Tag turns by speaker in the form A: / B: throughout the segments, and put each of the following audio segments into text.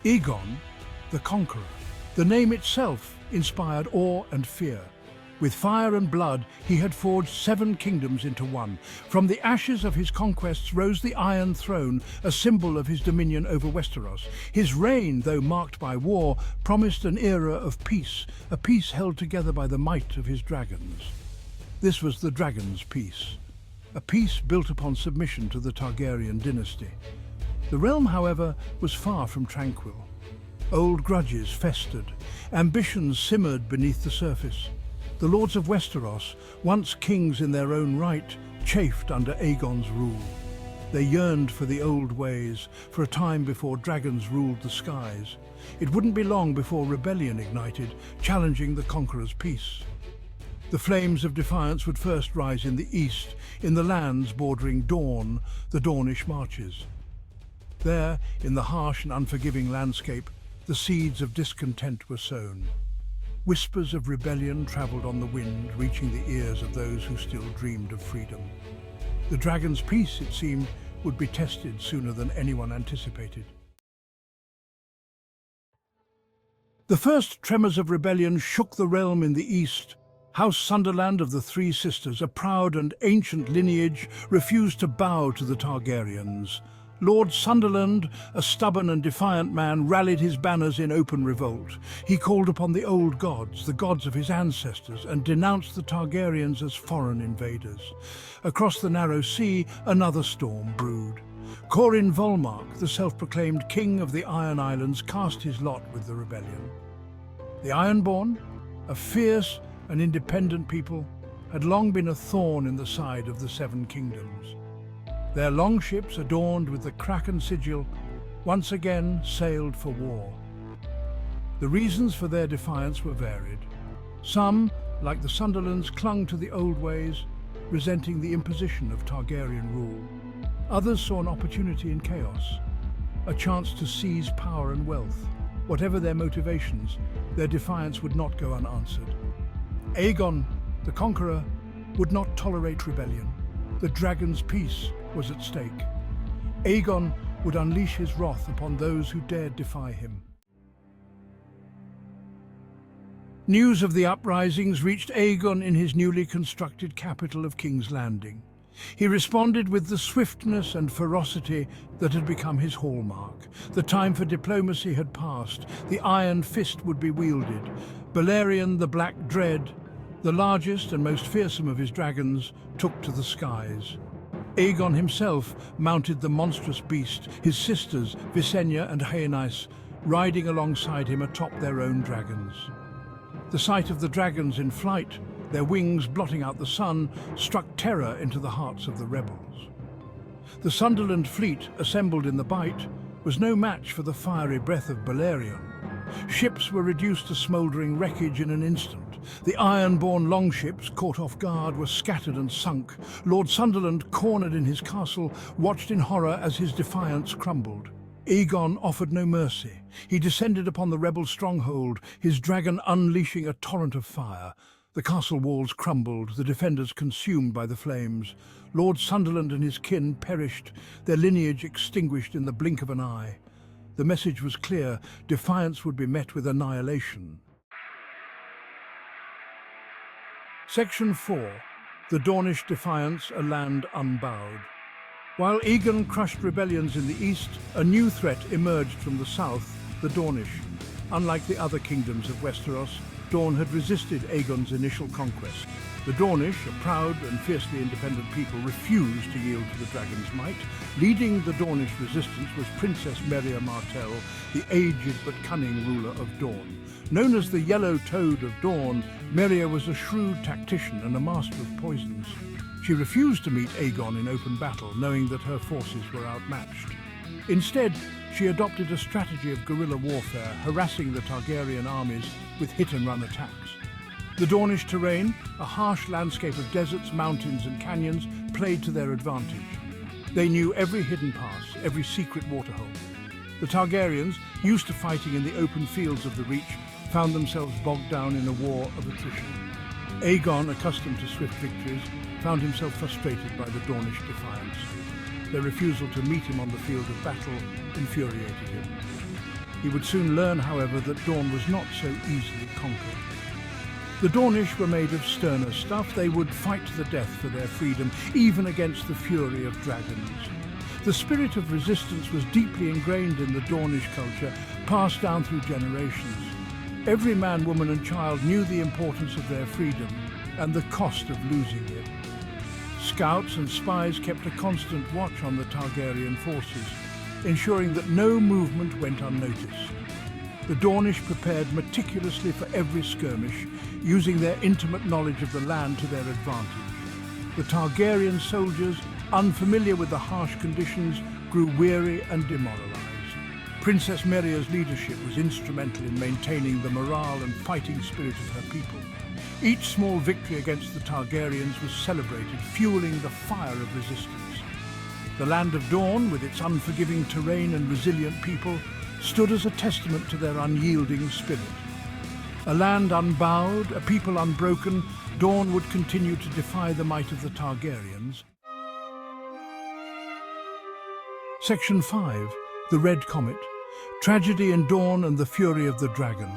A: Aegon, the Conqueror. The name itself inspired awe and fear. With fire and blood, he had forged 7 kingdoms into one. From the ashes of his conquests rose the Iron Throne, a symbol of his dominion over Westeros. His reign, though marked by war, promised an era of peace, a peace held together by the might of his dragons. This was the Dragon's Peace, a peace built upon submission to the Targaryen dynasty. The realm, however, was far from tranquil. Old grudges festered, ambitions simmered beneath the surface. The lords of Westeros, once kings in their own right, chafed under Aegon's rule. They yearned for the old ways, for a time before dragons ruled the skies. It wouldn't be long before rebellion ignited, challenging the conqueror's peace. The flames of defiance would first rise in the east, in the lands bordering Dorne, the Dornish marches. There, in the harsh and unforgiving landscape, the seeds of discontent were sown. Whispers of rebellion travelled on the wind, reaching the ears of those who still dreamed of freedom. The dragon's peace, it seemed, would be tested sooner than anyone anticipated. The first tremors of rebellion shook the realm in the east. House Sunderland of the Three Sisters, a proud and ancient lineage, refused to bow to the Targaryens. Lord Sunderland, a stubborn and defiant man, rallied his banners in open revolt. He called upon the old gods, the gods of his ancestors, and denounced the Targaryens as foreign invaders. Across the narrow sea, another storm brewed. Corin Volmark, the self-proclaimed king of the Iron Islands, cast his lot with the rebellion. The Ironborn, a fierce and independent people, had long been a thorn in the side of the Seven Kingdoms. Their longships, adorned with the Kraken sigil, once again sailed for war. The reasons for their defiance were varied. Some, like the Sunderlands, clung to the old ways, resenting the imposition of Targaryen rule. Others saw an opportunity in chaos, a chance to seize power and wealth. Whatever their motivations, their defiance would not go unanswered. Aegon, the Conqueror, would not tolerate rebellion. The dragon's peace was at stake. Aegon would unleash his wrath upon those who dared defy him. News of the uprisings reached Aegon in his newly constructed capital of King's Landing. He responded with the swiftness and ferocity that had become his hallmark. The time for diplomacy had passed. The iron fist would be wielded. Balerion, the Black Dread, the largest and most fearsome of his dragons, took to the skies. Aegon himself mounted the monstrous beast, his sisters, Visenya and Rhaenys, riding alongside him atop their own dragons. The sight of the dragons in flight, their wings blotting out the sun, struck terror into the hearts of the rebels. The Sunderland fleet, assembled in the Bight, was no match for the fiery breath of Balerion. Ships were reduced to smouldering wreckage in an instant. The iron-born longships, caught off guard, were scattered and sunk. Lord Sunderland, cornered in his castle, watched in horror as his defiance crumbled. Aegon offered no mercy. He descended upon the rebel stronghold, his dragon unleashing a torrent of fire. The castle walls crumbled, the defenders consumed by the flames. Lord Sunderland and his kin perished, their lineage extinguished in the blink of an eye. The message was clear: defiance would be met with annihilation. Section 4. The Dornish Defiance, a land unbowed. While Aegon crushed rebellions in the east, a new threat emerged from the south, the Dornish. Unlike the other kingdoms of Westeros, Dorne had resisted Aegon's initial conquest. The Dornish, a proud and fiercely independent people, refused to yield to the dragon's might. Leading the Dornish resistance was Princess Meria Martell, the aged but cunning ruler of Dorne. Known as the Yellow Toad of Dorne, Meria was a shrewd tactician and a master of poisons. She refused to meet Aegon in open battle, knowing that her forces were outmatched. Instead, she adopted a strategy of guerrilla warfare, harassing the Targaryen armies with hit-and-run attacks. The Dornish terrain, a harsh landscape of deserts, mountains and canyons, played to their advantage. They knew every hidden pass, every secret waterhole. The Targaryens, used to fighting in the open fields of the Reach, found themselves bogged down in a war of attrition. Aegon, accustomed to swift victories, found himself frustrated by the Dornish defiance. Their refusal to meet him on the field of battle infuriated him. He would soon learn, however, that Dorne was not so easily conquered. The Dornish were made of sterner stuff. They would fight to the death for their freedom, even against the fury of dragons. The spirit of resistance was deeply ingrained in the Dornish culture, passed down through generations. Every man, woman and child knew the importance of their freedom and the cost of losing it. Scouts and spies kept a constant watch on the Targaryen forces, ensuring that no movement went unnoticed. The Dornish prepared meticulously for every skirmish, using their intimate knowledge of the land to their advantage. The Targaryen soldiers, unfamiliar with the harsh conditions, grew weary and demoralized. Princess Meria's leadership was instrumental in maintaining the morale and fighting spirit of her people. Each small victory against the Targaryens was celebrated, fueling the fire of resistance. The land of Dorne, with its unforgiving terrain and resilient people, stood as a testament to their unyielding spirit. A land unbowed, a people unbroken, Dorne would continue to defy the might of the Targaryens. Section 5. The Red Comet. Tragedy in Dorne and the Fury of the Dragon.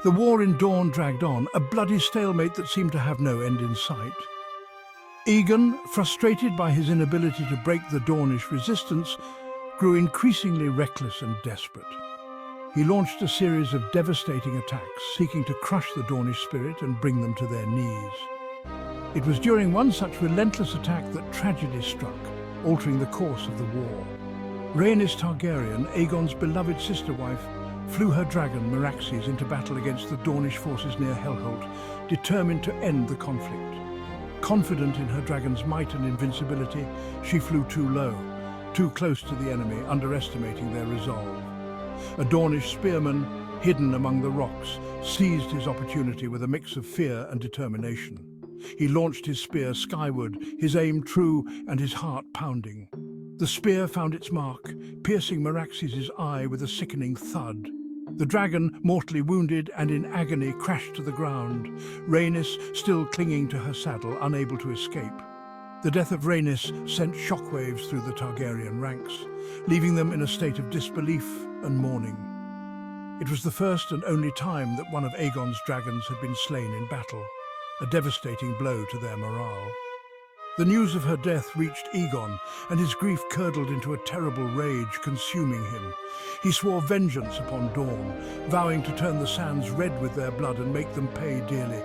A: The war in Dorne dragged on, a bloody stalemate that seemed to have no end in sight. Aegon, frustrated by his inability to break the Dornish resistance, grew increasingly reckless and desperate. He launched a series of devastating attacks, seeking to crush the Dornish spirit and bring them to their knees. It was during one such relentless attack that tragedy struck, altering the course of the war. Rhaenys Targaryen, Aegon's beloved sister-wife, flew her dragon Meraxes into battle against the Dornish forces near Hellholt, determined to end the conflict. Confident in her dragon's might and invincibility, she flew too low, too close to the enemy, underestimating their resolve. A Dornish spearman, hidden among the rocks, seized his opportunity with a mix of fear and determination. He launched his spear skyward, his aim true and his heart pounding. The spear found its mark, piercing Meraxes' eye with a sickening thud. The dragon, mortally wounded and in agony, crashed to the ground, Rhaenys still clinging to her saddle, unable to escape. The death of Rhaenys sent shockwaves through the Targaryen ranks, leaving them in a state of disbelief and mourning. It was the first and only time that one of Aegon's dragons had been slain in battle, a devastating blow to their morale. The news of her death reached Aegon, and his grief curdled into a terrible rage, consuming him. He swore vengeance upon Dorne, vowing to turn the sands red with their blood and make them pay dearly.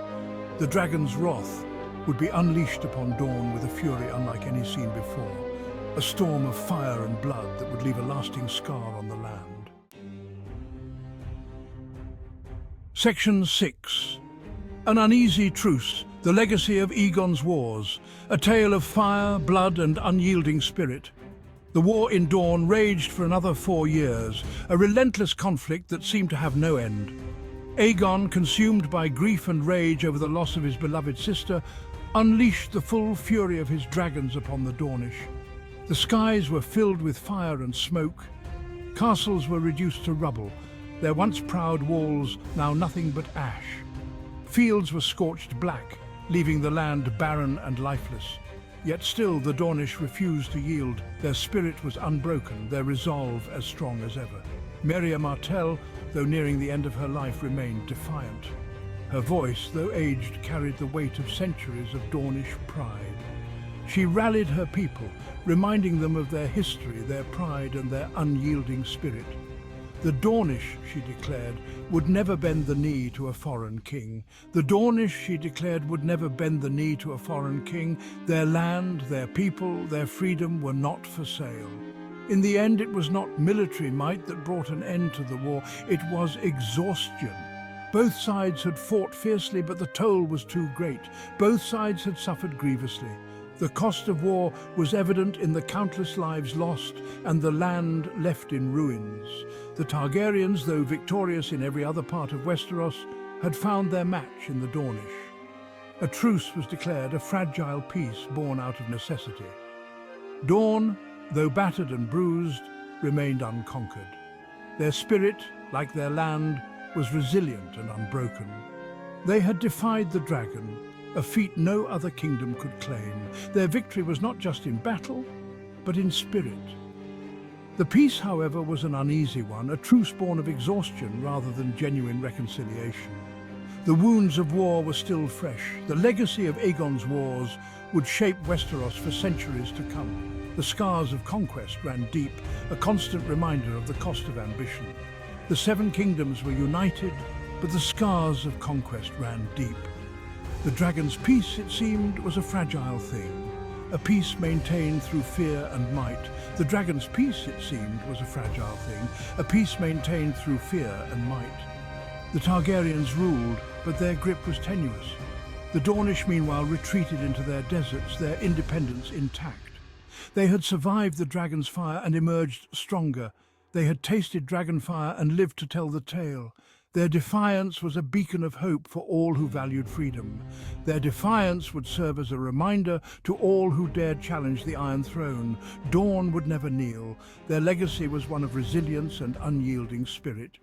A: The dragon's wrath would be unleashed upon Dorne with a fury unlike any seen before, a storm of fire and blood that would leave a lasting scar on the land. Section 6. An uneasy truce, the legacy of Aegon's wars, a tale of fire, blood and unyielding spirit. The war in Dorne raged for another 4 years, a relentless conflict that seemed to have no end. Aegon, consumed by grief and rage over the loss of his beloved sister, unleashed the full fury of his dragons upon the Dornish. The skies were filled with fire and smoke. Castles were reduced to rubble, their once proud walls now nothing but ash. Fields were scorched black, leaving the land barren and lifeless. Yet still the Dornish refused to yield. Their spirit was unbroken, their resolve as strong as ever. Meria Martell, though nearing the end of her life, remained defiant. Her voice, though aged, carried the weight of centuries of Dornish pride. She rallied her people, reminding them of their history, their pride and their unyielding spirit. The Dornish, she declared, would never bend the knee to a foreign king. The Dornish, she declared, would never bend the knee to a foreign king. Their land, their people, their freedom were not for sale. In the end, it was not military might that brought an end to the war. It was exhaustion. Both sides had fought fiercely, but the toll was too great. Both sides had suffered grievously. The cost of war was evident in the countless lives lost and the land left in ruins. The Targaryens, though victorious in every other part of Westeros, had found their match in the Dornish. A truce was declared, a fragile peace born out of necessity. Dorne, though battered and bruised, remained unconquered. Their spirit, like their land, was resilient and unbroken. They had defied the dragon, a feat no other kingdom could claim. Their victory was not just in battle, but in spirit. The peace, however, was an uneasy one, a truce born of exhaustion rather than genuine reconciliation. The wounds of war were still fresh. The legacy of Aegon's wars would shape Westeros for centuries to come. The scars of conquest ran deep, a constant reminder of the cost of ambition. The Seven Kingdoms were united, but the scars of conquest ran deep. The dragon's peace, it seemed, was a fragile thing, a peace maintained through fear and might. The dragon's peace, it seemed, was a fragile thing, a peace maintained through fear and might. The Targaryens ruled, but their grip was tenuous. The Dornish, meanwhile, retreated into their deserts, their independence intact. They had survived the dragon's fire and emerged stronger. They had tasted dragon fire and lived to tell the tale. Their defiance was a beacon of hope for all who valued freedom. Their defiance would serve as a reminder to all who dared challenge the Iron Throne. Dawn would never kneel. Their legacy was one of resilience and unyielding spirit.